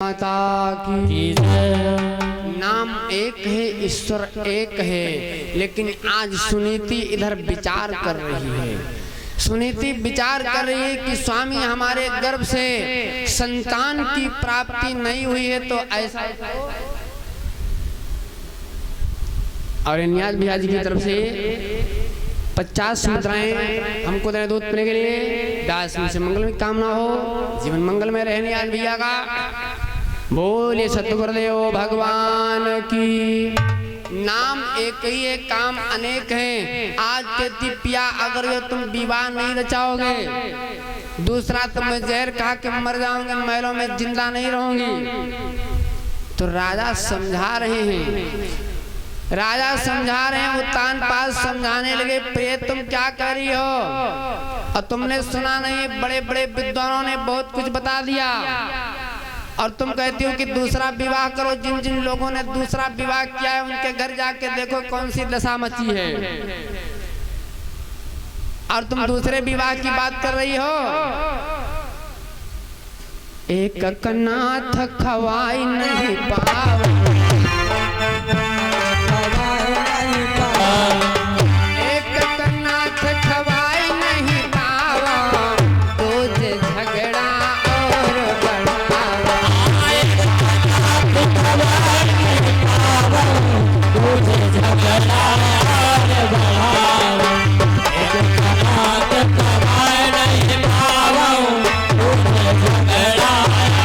माता की नाम एक है, ईश्वर एक है। लेकिन आज सुनीति इधर विचार कर रही है। सुनीति विचार कर रही है कि स्वामी हमारे गर्भ से संतान की प्राप्ति नहीं हुई है, तो ऐसा और नियाज भैया जी की तरफ से 50 मुद्राएं हमको दें दूध पीने के लिए। दास से मंगल में कामना हो, जीवन मंगल में रहने आज भैया का। बोलिए सतगुरुदेव भगवान की। नाम एक ही है, काम अनेक हैं। आज कहती पिया अगर ये तुम विवाह नहीं रचाओगे, दूसरा तुम जहर खा के मर जाओगे, महलों में जिंदा नहीं रहूंगी। तो राजा समझा रहे हैं, राजा समझा रहे हैं। उत्तान पास समझाने लगे, प्रिय तुम क्या कर रही हो? और तुमने सुना नहीं, बड़े बड़े विद्वानों ने बहुत कुछ बता दिया, और तुम कहती हो कि दूसरा विवाह करो। जिन जिन लोगों ने दूसरा विवाह किया है उनके घर जाके देखो कौन सी दशा मची है, और तुम दूसरे विवाह की बात कर रही हो। एक कनाथ खवाई नहीं पाव, एक कनाथ खवाई नहीं पावा, तुझे झगड़ा और बढ़ावा। एक कनाथ खवाई नहीं पावा, तुझे झगड़ा और बढ़ावा। एक कनाथ खवाई नहीं पावा, तुझे झगड़ा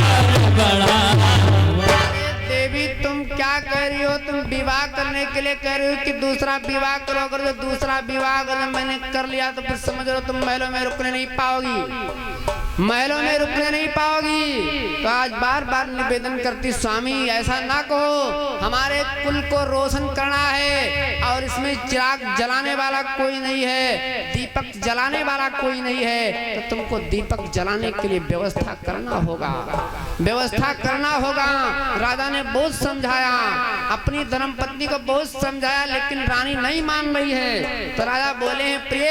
और बढ़ावा। देवी तुम क्या कह रही हो? तुम विवाह करने के लिए कह रही हो कि दूसरा विवाह करो। अगर जो दूसरा विवाह अगर मैंने कर लिया तो फिर समझ लो तुम महलों में रुकने नहीं पाओगी, महलों में रुकने नहीं पाओगी। तो आज बार बार निवेदन करती, स्वामी ऐसा ना कहो, हमारे कुल को रोशन करना है और इसमें चिराग जलाने वाला कोई नहीं है, दीपक जलाने वाला कोई नहीं है। तो तुमको दीपक जलाने के लिए व्यवस्था करना होगा, व्यवस्था करना होगा। राजा ने बहुत समझाया, अपनी धर्मपत्नी को बहुत समझाया, लेकिन रानी नहीं मान रही है। तो राजा बोले हैं, प्रिय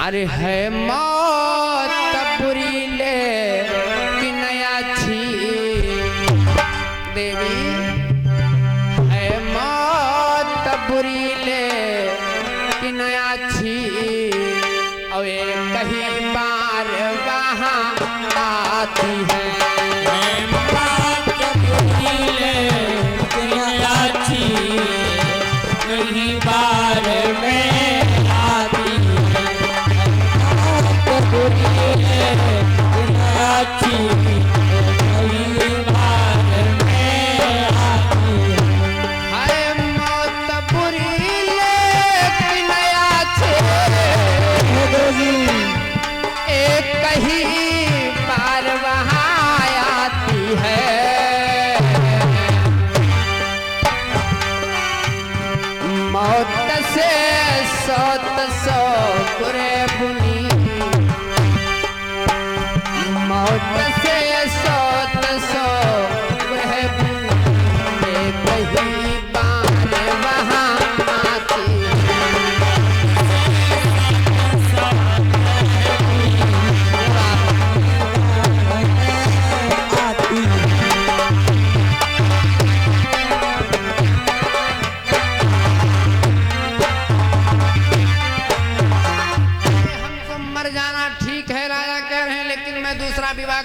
अरे है मौत बुरी ले कि नया छी, देवी है मौत बुरी ले कि नया छी, और कहीं बार वहाँ आती है। कहीं बार में आती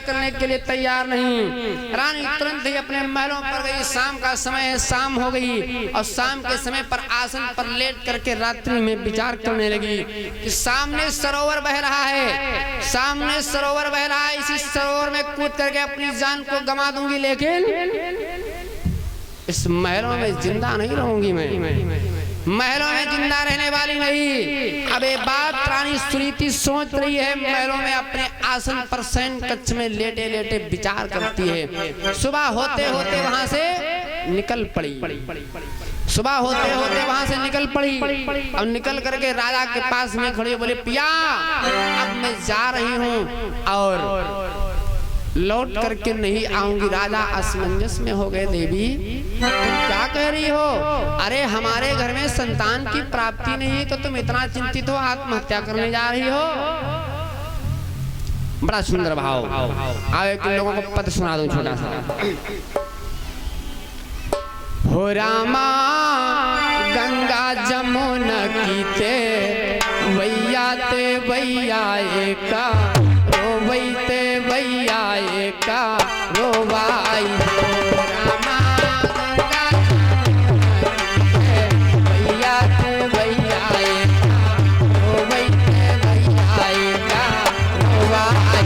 करने के लिए तैयार नहीं। रानी तुरंत ही अपने महलों पर गई। शाम का समय है, शाम हो गई, और शाम के समय पर आसन पर लेट करके रात्रि में विचार करने लगी कि सामने सरोवर बह रहा है, सामने सरोवर बह रहा है, इसी सरोवर में कूद करके अपनी जान को गंवा दूंगी, लेकिन इस महलों में जिंदा नहीं रहूंगी। मैं महलों में जिंदा रहने वाली नहीं। अब ये बात रानी सुनीति सोच रही है, महलों में अपने आसन पर शयन कक्ष में लेटे लेटे विचार करती है। सुबह होते होते वहां से निकल पड़ी, सुबह होते होते वहां से निकल पड़ी, और निकल करके राजा के पास में खड़ी बोले, पिया अब मैं जा रही हूँ और लौट करके नहीं आऊंगी। राजा असमंजस में हो गए, देवी तुम क्या कह रही हो? अरे हमारे घर में संतान की प्राप्ति नहीं है तो तुम इतना चिंतित हो, आत्महत्या करने जा रही हो? बड़ा सुंदर भाव। आवे कि लोगों को पद सुना दूं छोटा सा। हो रामा गंगा जमुना कीते वैया ते वैया एका रोवैते वैया एका रोवाई। हो रामा गंगा वैया ते वैया एका रोवैते वैया एका रोवाई।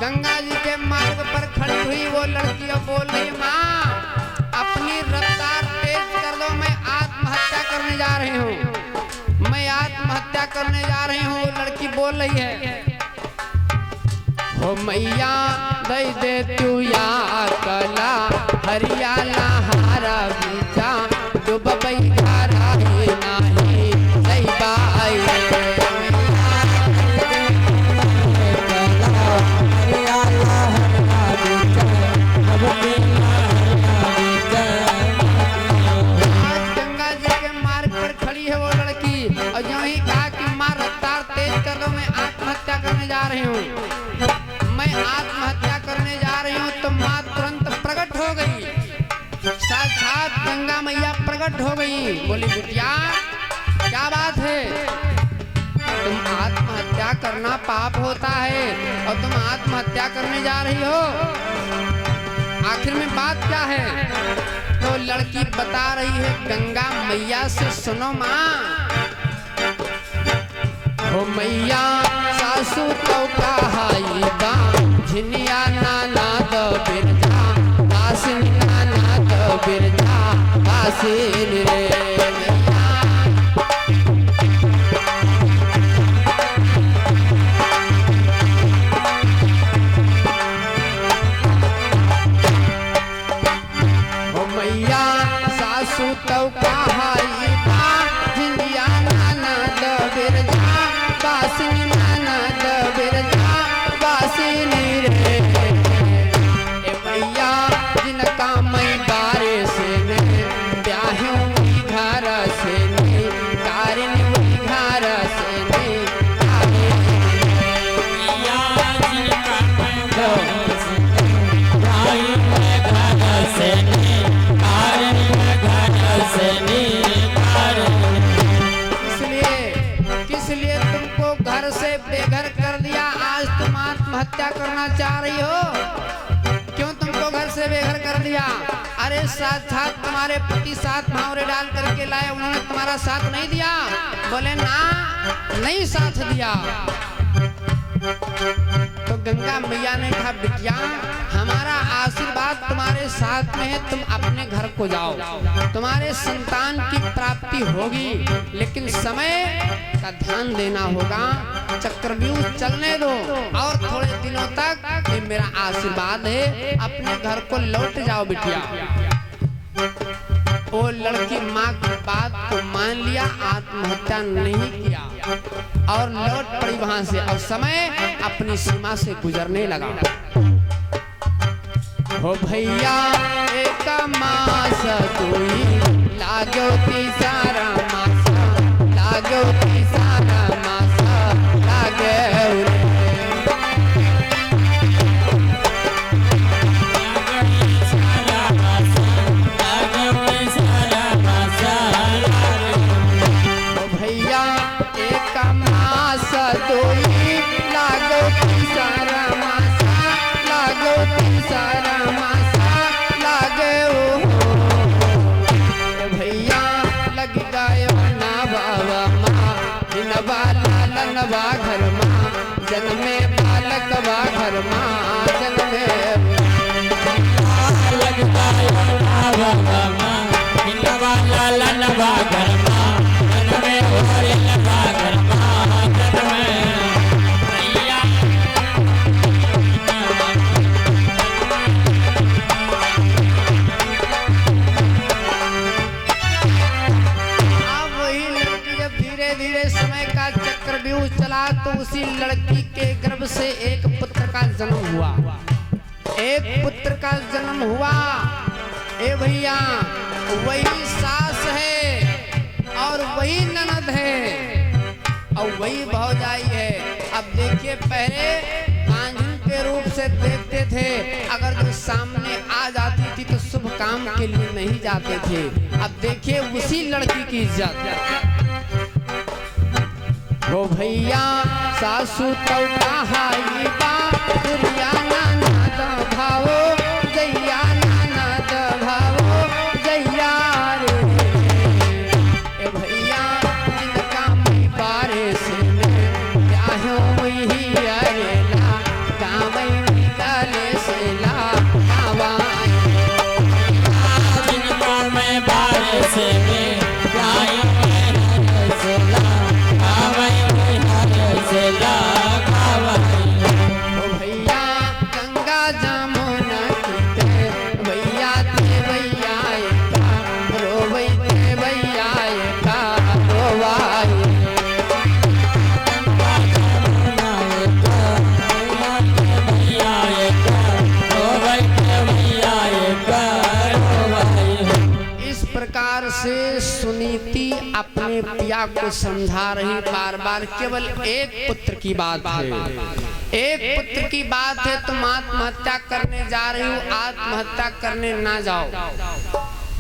गंगा जी के मार्ग पर खड़ी हुई वो लड़की अब बोल रही, माँ अपनी रफ्तार तेज कर दो, मैं आत्महत्या करने जा रही हूँ, मैं आत्महत्या करने जा रही हूँ। वो लड़की बोल रही है, हो मैया दे दे तू या कला हरियाला हारा बीचा डुबई घारा ही नाही सही बाई। जा रही हूँ, मैं आत्महत्या करने जा रही हूँ। तो माँ तुरंत प्रकट हो गई, साक्षात गंगा मैया प्रकट हो गई। बोली बिटिया क्या बात है, तुम आत्महत्या करना पाप होता है और तुम आत्महत्या करने जा रही हो, आखिर में बात क्या है। तो लड़की बता रही है गंगा मैया से, सुनो माँ हो मैया सासू तो कहाई बा झिनिया नाना दो बिरजा बासिन नाना दो बिरजा बासिन रे हो मैया सासू तो कहाई बा झिनिया नाना दो बिरजा बासिनी नाना दो बिरजा बासिनी रे। ए मैया जिनका मैं बारे से ने ब्याहूं वही घर से ने कारिन वही घर से ने मैया जिनका मैं बारे से ब्याहूं वही घर से ने कारिन वही घर से ने। इसलिए तुमको घर से बेघर कर दिया, आज तुम आत्महत्या करना चाह रही हो। क्यों तुमको घर से बेघर कर दिया? अरे साथ तुम्हारे पति साथ मुहावरे डाल करके लाए, उन्होंने तुम्हारा साथ नहीं दिया। बोले ना नहीं साथ दिया। तो गंगा मैया ने कहा बिटिया हमारा आशीर्वाद तुम्हारे साथ में है, तुम अपने घर को जाओ, तुम्हारे संतान की प्राप्ति होगी, लेकिन समय का ध्यान देना होगा। चक्रव्यूह चलने दो और थोड़े दिनों तक, ये मेरा आशीर्वाद है, अपने घर को लौट जाओ बिटिया। वो लड़की माँ की बात को मान लिया, आत्महत्या नहीं किया और लौट पड़ी वहां से, और समय अपनी सीमा से गुजरने लगा। हो भैया एक मास तुई लागो तीसारा मासा लागो तीसारा मासा लागे भैया एक मास तुई लागो तीसारा मासा लागो तीसारा मासा लागे भैया लग गयो ना बाबा माँ दिनवा लालनवा घर माँ जन्मे बालक वा घर माँ जन्मे लग गयो ना बाबा माँ दिनवा लालनवा घर माँ जन्मे बालक घर माँ जन्मे धीरे धीरे समय का चक्रव्यूह चला तो उसी लड़की गर्भ से एक पुत्र का जन्म हुआ, एक पुत्र का जन्म हुआ। ए भैया, वही सास है और वही ननद है और वही भौजाई है। अब देखिए, पहले कांझन के रूप से देखते थे, अगर जो सामने आ जाती थी तो शुभ काम के लिए नहीं जाते थे। अब देखिए उसी लड़की की इज्जत। ओ भैया सासू तो कहाई बा, दुरिया ननद भावो, जैया ननद भावो जैया रे। ए भैया जिनका मैं बारे से चाहो वही अरेला, गावई निकाले से ला गावाई। जिनका मैं बारे से चाहो से ला भैया गंगा जमुना की भैया ते भैया रोवै ते भैया का रोवाई। इस प्रकार से सुनीति अपने पिया को समझा रही बार बार। केवल एक पुत्र की बात है, एक पुत्र की बात है। तुम आत्महत्या करने जा रही हो, आत्महत्या करने ना जाओ।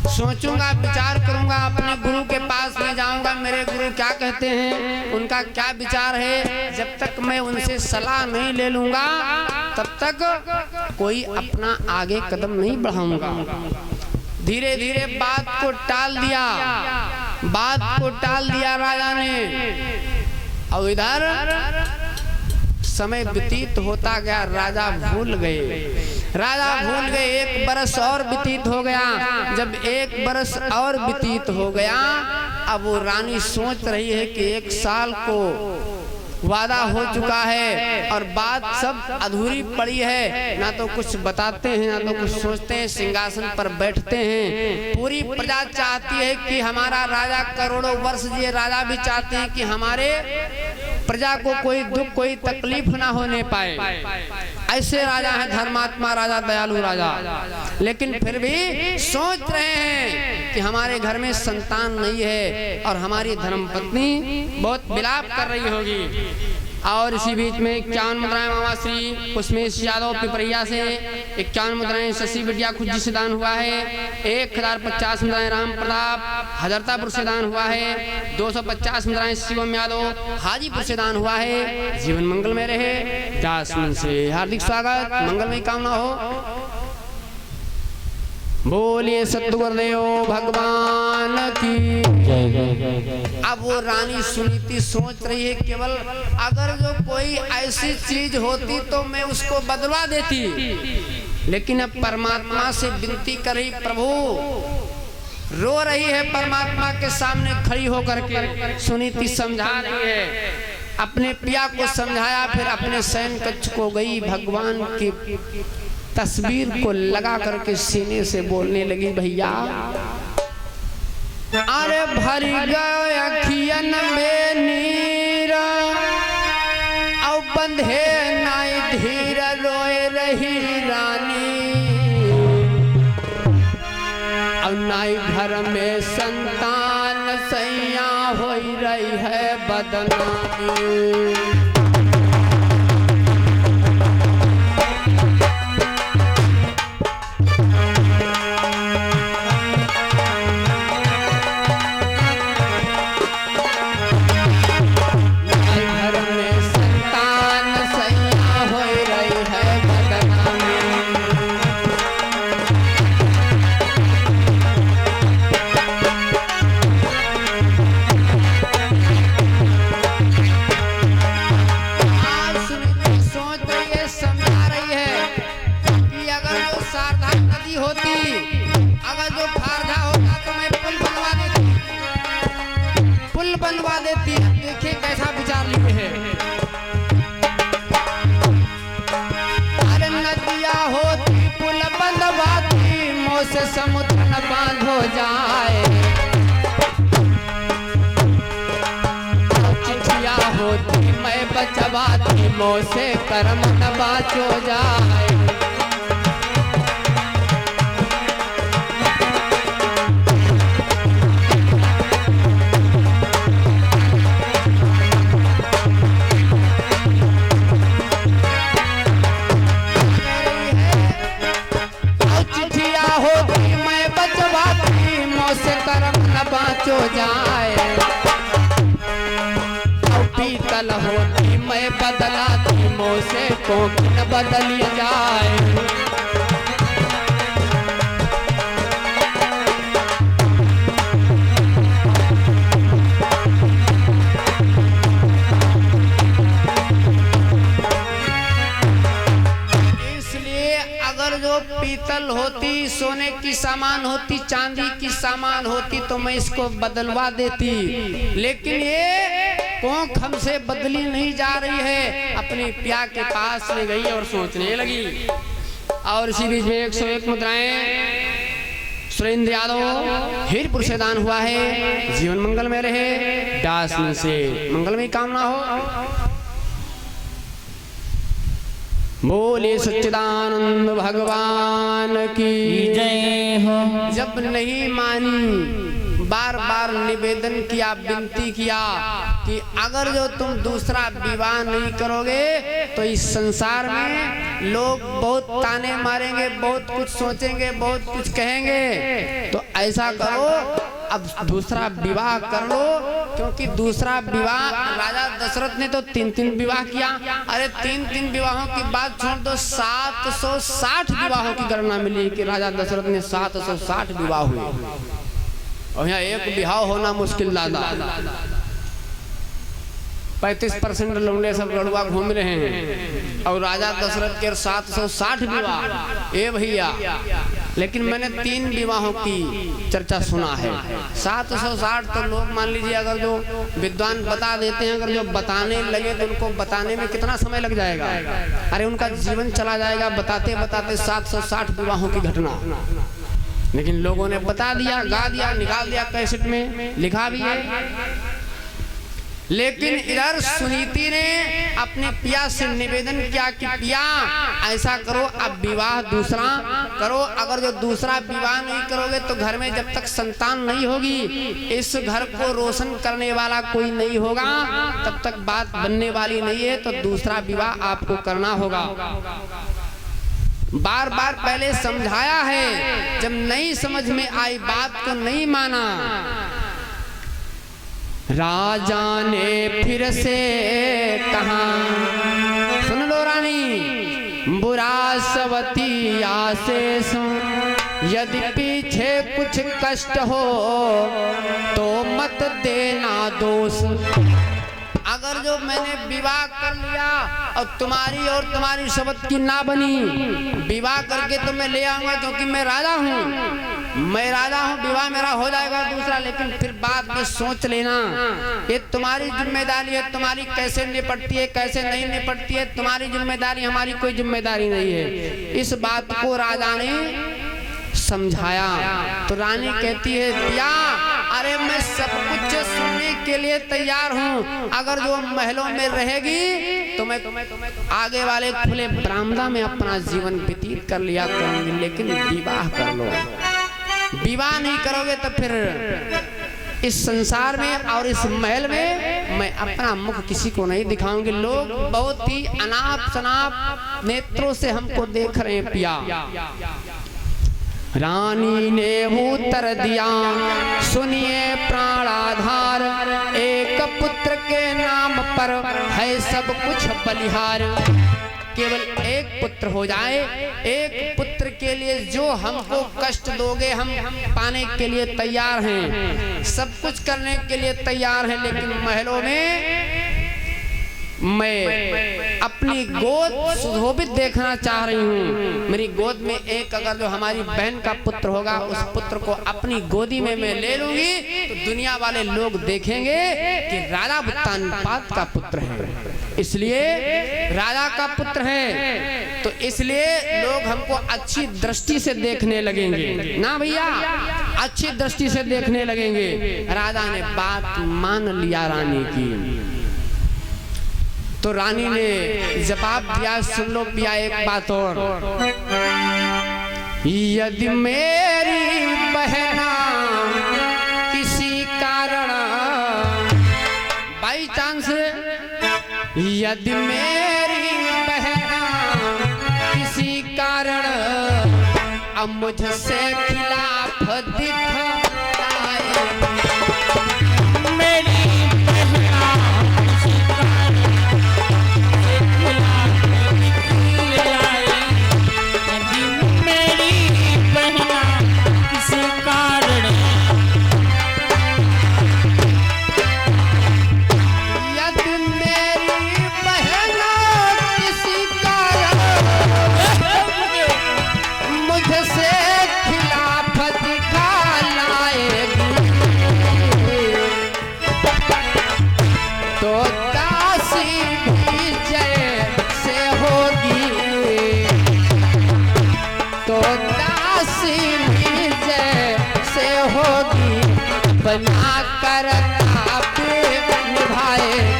सोचूंगा, विचार करूंगा, अपने गुरु के पास में जाऊंगा, मेरे गुरु क्या कहते हैं, उनका क्या विचार है। जब तक मैं उनसे सलाह नहीं ले लूंगा तब तक कोई अपना आगे कदम नहीं बढ़ाऊंगा। धीरे धीरे बात को टाल दिया, बात को टाल दिया राजा ने। और इधर समय व्यतीत होता गया, राजा भूल गए, राजा भूल गए। एक बरस और व्यतीत हो गया। जब एक बरस और व्यतीत हो गया, अब वो रानी सोच रही है कि 1 साल को वादा हो चुका है और बात सब अधूरी पड़ी है। ना तो कुछ बताते हैं, ना तो कुछ सोचते हैं, सिंहासन पर बैठते हैं। पूरी प्रजा चाहती है कि हमारा राजा करोड़ों वर्ष जिए। राजा भी चाहते हैं कि हमारे प्रजा को कोई दुख, कोई तकलीफ ना होने पाए। ऐसे राजा है धर्मात्मा राजा, दयालु राजा। लेकिन फिर भी सोच रहे हैं कि हमारे घर में संतान नहीं है और हमारी धर्मपत्नी बहुत विलाप कर रही होगी। और इसी बीच में 51 मुद्राएं मामा श्री उसमेश यादव पिपरिया से, 51 मुद्राएं शशि बिटिया खुज्जी से दान हुआ है। 1050 मुद्राएं राम प्रताप हजरतापुर से दान हुआ है। 250 मुद्राएं शिवम यादव हाजीपुर से दान हुआ है। जीवन मंगल में रहे। जासमन से हार्दिक स्वागत, मंगलमय कामना हो। बोलिए सतगुरुदेव भगवान की। अब वो रानी सुनीति सोच रही है, केवल अगर जो कोई ऐसी चीज होती तो मैं उसको बदलवा देती, लेकिन अब परमात्मा से विनती कर रही, प्रभु रो रही है परमात्मा के सामने खड़ी होकर के। सुनीति समझा रही है, अपने पिया को समझाया, फिर अपने शयन कक्ष को गई, भगवान की तस्वीर को लगा करके सीने से बोलने लगी, भैया अरे भर गए अखियन में नीर, औ बंधे नाई धीर रोए रही रानी, और नाई घर में संतान सैया हो रही है बदनामी। देखिए कैसा विचार लिए है। अरे नदिया होती पुल बंधवाती, मोह से समुद्र न बांध हो जाए। चिट्ठिया होती मैं बचवाती, मोह से कर्म न बाचो जाए। चिट्ठिया होती मैं बचवाती मोह से कर्म न बाचो जाए। पीतल होती मैं बदलाती मोह से कोक न बदल जाए। इसलिए अगर जो पीतल होती, सोने की सामान होती, चांदी की सामान होती तो मैं इसको बदलवा देती, लेकिन ये कोख हमसे बदली नहीं जा रही है। अपने पिया के पास ले गई और सोचने लगी। और इसी बीच में 101 मुद्राएं सुरेंद्र यादव हीरपुर से दान हुआ है। जीवन मंगल में रहे, दास से मंगलमय कामना हो। बोले सच्चिदानंद भगवान की जय हो। जब नहीं मानी, बार बार निवेदन किया, विनती किया कि अगर जो तुम दूसरा विवाह नहीं करोगे तो इस संसार में लोग बहुत ताने मारेंगे, बहुत कुछ सोचेंगे, बहुत कुछ कहेंगे। तो ऐसा करो, अब दूसरा विवाह कर लो, क्योंकि दूसरा विवाह राजा दशरथ ने तो 3-3 विवाह किया। अरे 3-3 विवाहों की बात छोड़ दो, 760 विवाहों की गणना मिली कि राजा दशरथ ने 760 विवाह हुए। और यहाँ एक विवाह होना मुश्किल दादा। 35% लौंडे सब लड़ुआ घूम रहे हैं और राजा दशरथ के 760 विवाह। ए भैया, लेकिन मैंने 3 विवाहों की चर्चा सुना है। 760 तो लोग मान लीजिए, अगर जो विद्वान बता देते हैं, अगर जो बताने लगे तो उनको बताने में कितना समय लग जाएगा। अरे उनका जीवन चला जाएगा बताते बताते 760 विवाहों की घटना। लेकिन लोगों ने बता दिया, गा दिया, निकाल दिया, कैसेट में लिखा भी है। लेकिन इधर सुनीति ने अपने पिया से निवेदन किया कि पिया ऐसा करो, अब विवाह दूसरा करो। अगर जो दूसरा विवाह नहीं करोगे तो घर में जब तक संतान नहीं होगी, इस घर को रोशन करने वाला कोई नहीं होगा, तब तक बात बनने वाली नहीं है। तो दूसरा विवाह आपको करना होगा। बार बार पहले समझाया है, जब नहीं समझ में आई बात को नहीं माना। राजा ने फिर से कहा, सुन लो रानी, बुरा सवती आसे सुन, यदि पीछे कुछ कष्ट हो तो मत देना दोष। अगर जो मैंने विवाह कर लिया और तुम्हारी और तुम्हारी शब्द की ना बनी, विवाह करके तो मैं ले आऊंगा, क्योंकि मैं राजा हूँ, मैं राजा हूँ, विवाह मेरा हो जाएगा दूसरा। लेकिन फिर बाद में सोच लेना, ये तुम्हारी जिम्मेदारी है, तुम्हारी कैसे निपटती है, कैसे नहीं निपटती है, तुम्हारी जिम्मेदारी, हमारी कोई जिम्मेदारी नहीं है। इस बात को राजा ने समझाया। तो रानी कहती है, पिया अरे मैं सब कुछ सुनने के लिए तैयार हूँ। अगर जो महलों में रहेगी तो मैं आगे वाले खुले बरामदा में अपना जीवन व्यतीत कर लिया करूंगी, लेकिन विवाह कर लो। विवाह नहीं करोगे तो फिर इस संसार में और इस महल में मैं अपना मुख किसी को नहीं दिखाऊंगी। लोग बहुत ही अनाप शनाप नेत्रों से हमको देख रहे हैं पिया। रानी ने उत्तर दिया, सुनिए प्राणाधार, एक पुत्र के नाम पर है सब कुछ बलिहार। केवल एक पुत्र हो जाए, एक पुत्र के लिए जो हमको कष्ट दोगे हम पाने के लिए तैयार हैं, सब कुछ करने के लिए तैयार हैं। लेकिन महलों में मैं अपनी गोद सुशोभित देखना चाह रही हूँ। मेरी गोद में एक अगर जो हमारी बहन का पुत्र होगा, उस पुत्र को अपनी गोदी में मैं ले लूंगी तो दुनिया वाले लोग देखेंगे कि राजा उत्तानपाद का पुत्र है, इसलिए राजा का पुत्र है, तो इसलिए लोग हमको अच्छी दृष्टि से देखने लगेंगे ना भैया, अच्छी दृष्टि से देखने लगेंगे। राजा ने बात मान लिया रानी की। तो रानी ने जवाब दिया, सुन लो पिया एक बात और, यदि मेरी बहना किसी कारण बाई चांस, यदि मेरी बहना किसी कारण अब मुझसे खिलाफ दिखाए, मेरी बहना किसी कारण से खिलाफ दिखलाए, यदि मेरी बहना किसी कारण, यदि मेरी बहना किसी कारण मुझसे खिलाफ दिखाएगी, तो दासी भी जैसे होगी, तो दासी भी जैसे होगी, बना कर आप निभाएगी।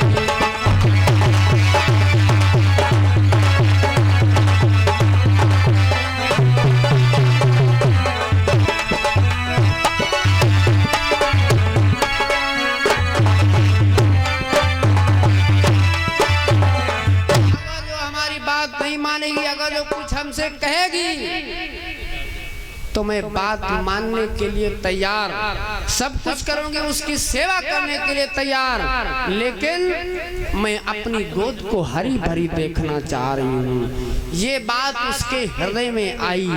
बात नहीं मानेगी, अगर जो कुछ हमसे कहेगी तो मैं बात मानने के लिए तैयार, सब कुछ करूंगी, उसकी सेवा करने के लिए तैयार, लेकिन मैं अपनी गोद को हरी भरी देखना चाह रही हूँ। ये बात उसके हृदय में आई।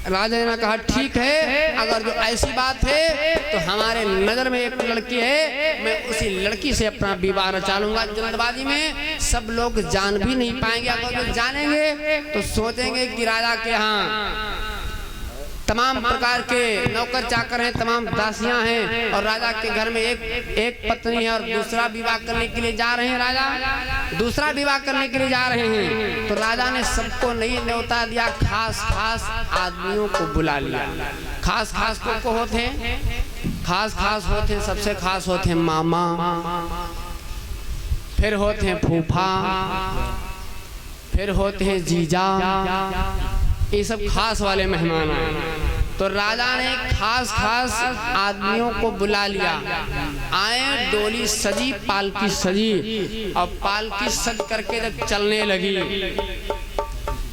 राजा ने कहा ठीक है, अगर जो ऐसी बात है तो हमारे नजर में एक लड़की है, मैं उसी लड़की से अपना विवाह रचा लूंगा। जल्दबाजी में सब लोग जान भी नहीं पाएंगे, अगर जो जानेंगे तो सोचेंगे कि राजा के यहाँ तमाम प्रकार के नौकर चाकर हैं, तमाम दासियां हैं, और राजा के घर में एक पत्नी है और दूसरा विवाह करने के लिए जा रहे हैं, राजा दूसरा विवाह करने के लिए जा रहे हैं। तो राजा ने सबको नहीं न्योता दिया, खास खास आदमियों को बुला लिया। खास खास को होते हैं, खास खास होते हैं, सबसे खास होते हैं मामा, फिर होते हैं फूफा, फिर होते हैं जीजा, ये सब खास वाले मेहमान आए। तो राजा ने खास खास आदमियों को बुला लिया। आए, डोली सजी, पालकी सजी, और पालकी सज करके जब चलने लगी,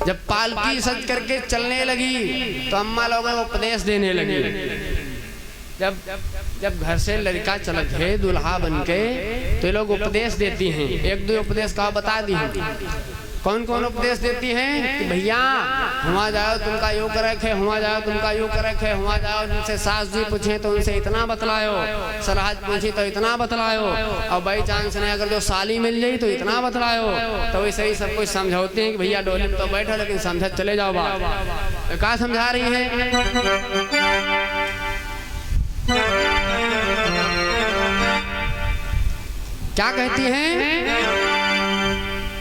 जब पालकी सज करके चलने लगी तो अम्मा लोगों को उपदेश देने लगी। जब घर से लड़का चलत है दुल्हा बनके तो ये लोग उपदेश देती हैं। एक दो उपदेश का बता दी है। कौन कौन उपदेश देती हैं कि भैया हुआ जाओ तुमका योग रखे, हुआ जाओ तुमका योग रखे, हुआ जाओ उनसे सास जी पूछे तो उनसे इतना बतलायो, सरहद पूछी तो इतना बतलायो, और बाई चांस ने अगर जो साली मिल जाई तो इतना बतलायो। तो वैसे ही सब कुछ समझाते हैं कि भैया डोली में तो बैठो लेकिन समझ चले जाओ। बात क्या समझा रही है? क्या कहती हैं?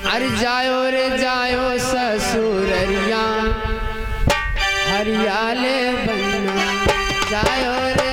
अरे जायो रे जायो ससुररिया हरियाले बनना, जायो रे